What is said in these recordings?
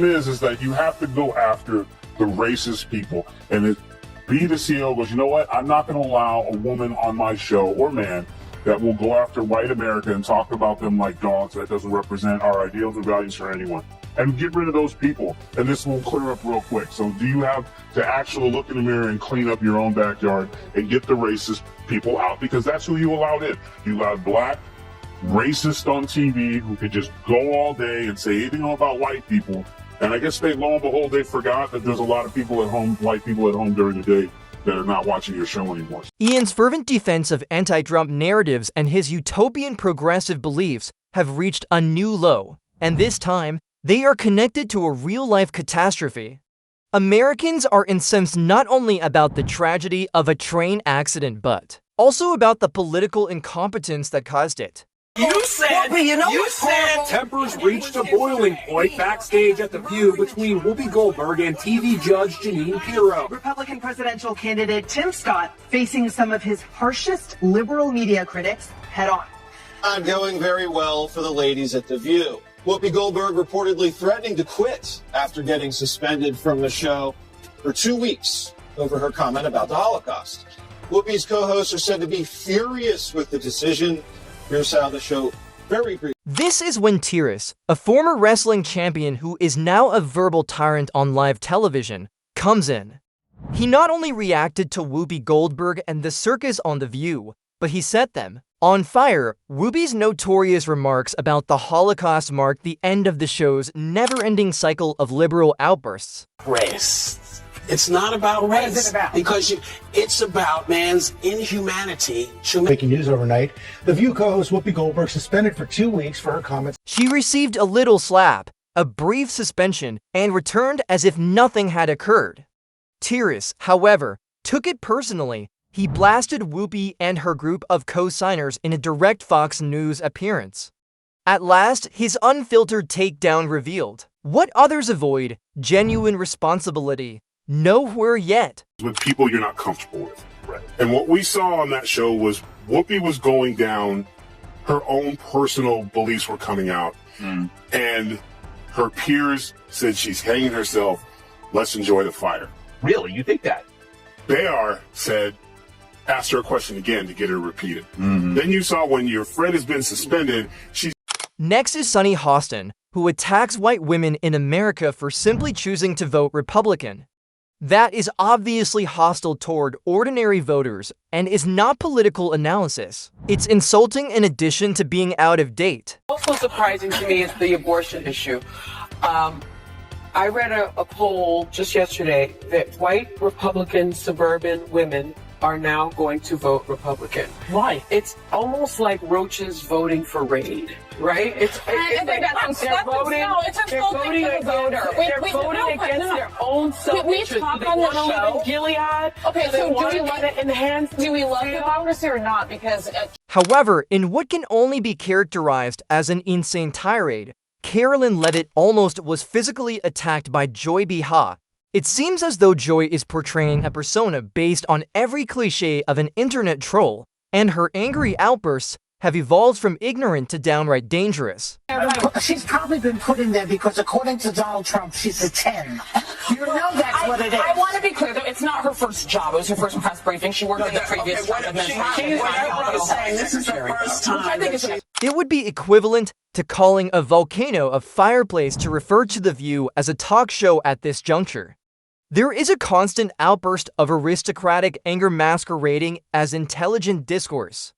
Is that you have to go after the racist people, and the CEO goes, you know what, I'm not going to allow a woman on my show or man that will go after white America and talk about them like dogs. That doesn't represent our ideals or values for anyone. And get rid of those people, and this will clear up real quick. So do you have to actually look in the mirror and clean up your own backyard and get the racist people out? Because that's who you allowed in. You allowed black racists on TV who could just go all day and say anything about white people. And I guess lo and behold, they forgot that there's a lot of people at home, white people at home during the day, that are not watching your show anymore. Ian's fervent defense of anti-Trump narratives and his utopian progressive beliefs have reached a new low, and this time, they are connected to a real-life catastrophe. Americans are incensed not only about the tragedy of a train accident, but also about the political incompetence that caused it. You said tempers reached a boiling point backstage at The View between Whoopi Goldberg and TV judge Jeanine Pirro. Republican presidential candidate Tim Scott facing some of his harshest liberal media critics head on. Not going very well for the ladies at The View. Whoopi Goldberg reportedly threatening to quit after getting suspended from the show for 2 weeks over her comment about the Holocaust. Whoopi's co-hosts are said to be furious with the decision. Here's how the show very briefly. This is when Tyrus, a former wrestling champion who is now a verbal tyrant on live television, comes in. He not only reacted to Whoopi Goldberg and the circus on The View, but he set them on fire. Whoopi's notorious remarks about the Holocaust marked the end of the show's never-ending cycle of liberal outbursts. Race. It's not about race. What is it about? Because it's about man's inhumanity. Breaking news overnight, The View co-host Whoopi Goldberg suspended for 2 weeks for her comments. She received a little slap, a brief suspension, and returned as if nothing had occurred. Tyrus, however, took it personally. He blasted Whoopi and her group of co-signers in a direct Fox News appearance. At last, his unfiltered takedown revealed what others avoid: genuine responsibility. Nowhere yet. With people you're not comfortable with. Right. And what we saw on that show was Whoopi was going down, her own personal beliefs were coming out, and her peers said she's hanging herself. Let's enjoy the fire. Really? You think that? Bayar said, asked her a question again to get her repeated. Then you saw when your friend has been suspended, she's... Next is Sunny Hostin, who attacks white women in America for simply choosing to vote Republican. That is obviously hostile toward ordinary voters and is not political analysis. It's insulting in addition to being out of date. Also surprising to me is the abortion issue. I read a poll just yesterday that white Republican suburban women are now going to vote Republican. Why? It's almost like roaches voting for Raid, right? I think that's they're voting. No, it's insulting to the voter. They're voting against their own self-interest. We talk They on the want to live show. in Gilead. Okay, They so want do to we let it enhance? Do we love democracy or not? Because However, in what can only be characterized as an insane tirade, Carolyn Levitt almost was physically attacked by Joy Behar. It seems as though Joy is portraying a persona based on every cliché of an internet troll, and her angry outbursts have evolved from ignorant to downright dangerous. She's probably been put in there because, according to Donald Trump, she's a 10. You know that's what it is. I want to be clear, though, it's not her first job. It was her first press briefing. She worked in the previous Trump administration. This is the first time. It would be equivalent to calling a volcano a fireplace to refer to The View as a talk show at this juncture. There is a constant outburst of aristocratic anger masquerading as intelligent discourse.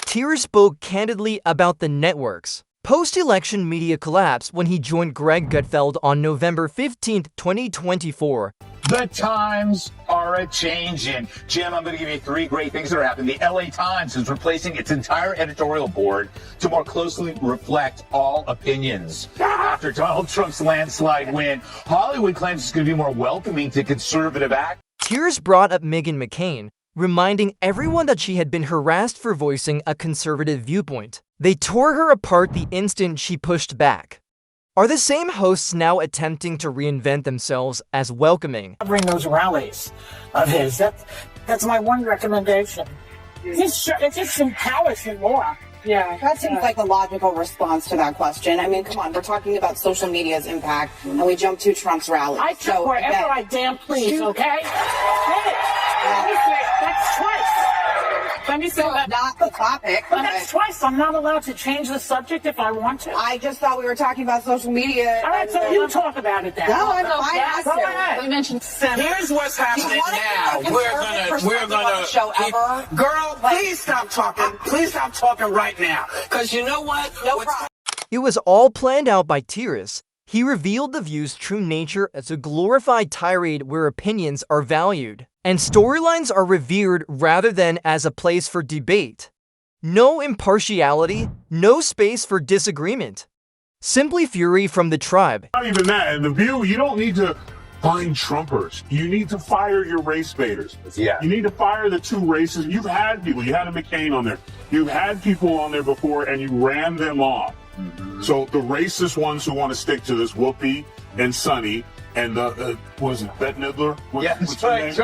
Tyrus spoke candidly about the network's post-election media collapse when he joined Greg Gutfeld on November 15, 2024. The times are a-changing. Jim, I'm going to give you 3 great things that are happening. The LA Times is replacing its entire editorial board to more closely reflect all opinions. After Donald Trump's landslide win, Hollywood claims it's going to be more welcoming to conservative act. Tyrus brought up Meghan McCain, reminding everyone that she had been harassed for voicing a conservative viewpoint. They tore her apart the instant she pushed back. Are the same hosts now attempting to reinvent themselves as welcoming? Covering those rallies of his. That's my one recommendation. Just empower him more. Yeah. That seems like a logical response to that question. I mean, come on, we're talking about social media's impact, and we jump to Trump's rally. I took wherever I damn please, okay? That's twice. Let me say that. Not the topic. But that's twice. I'm not allowed to change the subject if I want to. I just thought we were talking about social media. All right, so you talk about it then. No, I'm fine. Go ahead. We mentioned Here's what's happening now. We're gonna show ever. Girl, please stop talking. Please stop talking right now. Because you know what? No problem. It was all planned out by Tyrus. He revealed The View's true nature as a glorified tirade where opinions are valued, and storylines are revered rather than as a place for debate. No impartiality, no space for disagreement. Simply fury from the tribe. Not even that. In The View, you don't need to find Trumpers. You need to fire your race baiters. Yeah. You need to fire the two races. You've had people. You had a McCain on there. You've had people on there before, and you ran them off. So the racist ones who want to stick to this, Whoopi and Sonny, and the was it Bette Midler? What's her name?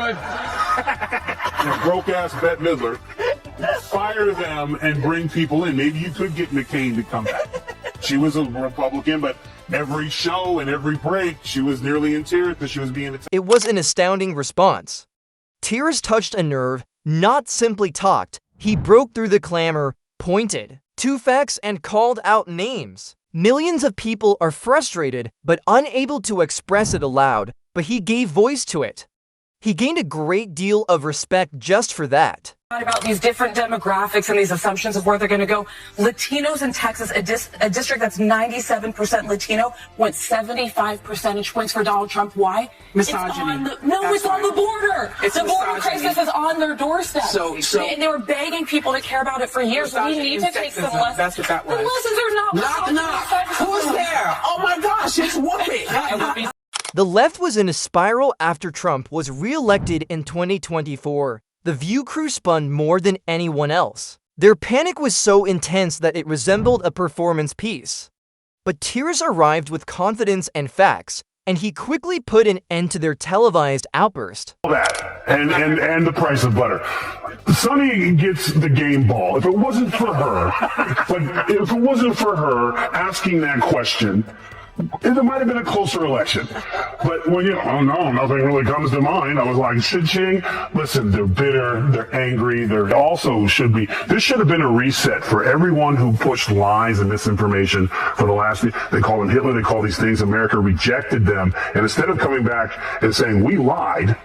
Broke ass Bette Midler. Fire them and bring people in. Maybe you could get McCain to come back. She was a Republican, but every show and every break, she was nearly in tears because she was being attacked. It was an astounding response. Tyrus touched a nerve, not simply talked. He broke through the clamor, pointed to facts, and called out names. Millions of people are frustrated but unable to express it aloud, but he gave voice to it. He gained a great deal of respect just for that. About these different demographics and these assumptions of where they're going to go. Latinos in Texas, a district that's 97% Latino, went 75 percentage points for Donald Trump. Why? Misogyny. It's on the border. It's the border misogyny. crisis is on their doorstep. So and they were begging people to care about it for years. We need to take some lessons. That's what that was. The lessons are not. Knock. Who's there? Oh my gosh, it's Whoopi. The left was in a spiral after Trump was re-elected in 2024. The View crew spun more than anyone else. Their panic was so intense that it resembled a performance piece. But Tyrus arrived with confidence and facts, and he quickly put an end to their televised outburst. That and the price of butter. Sonny gets the game ball. If it wasn't for her, asking that question, it might have been a closer election. But when nothing really comes to mind, I was like, Ching, listen, they're bitter, they're angry, this should have been a reset for everyone who pushed lies and misinformation for the last, they call them Hitler, they call these things, America rejected them, and instead of coming back and saying, we lied,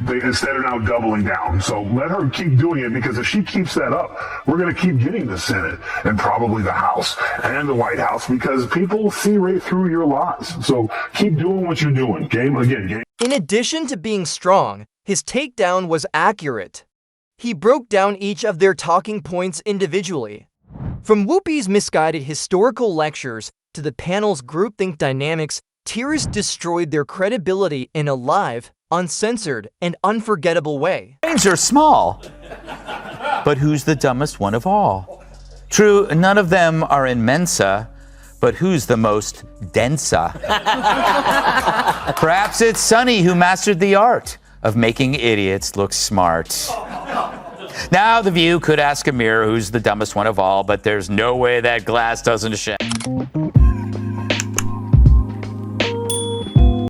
they instead are now doubling down. So let her keep doing it, because if she keeps that up, we're going to keep getting the Senate and probably the House and the White House, because people see right through your lies. So keep doing what you're doing. Game. In addition to being strong, his takedown was accurate. He broke down each of their talking points individually. From Whoopi's misguided historical lectures to the panel's groupthink dynamics, Tyrus destroyed their credibility in a live, uncensored, and unforgettable way. Brains are small, but who's the dumbest one of all? True, none of them are in Mensa, but who's the most densa? Perhaps it's Sonny who mastered the art of making idiots look smart. Now, The View could ask a mirror who's the dumbest one of all, but there's no way that glass doesn't shed.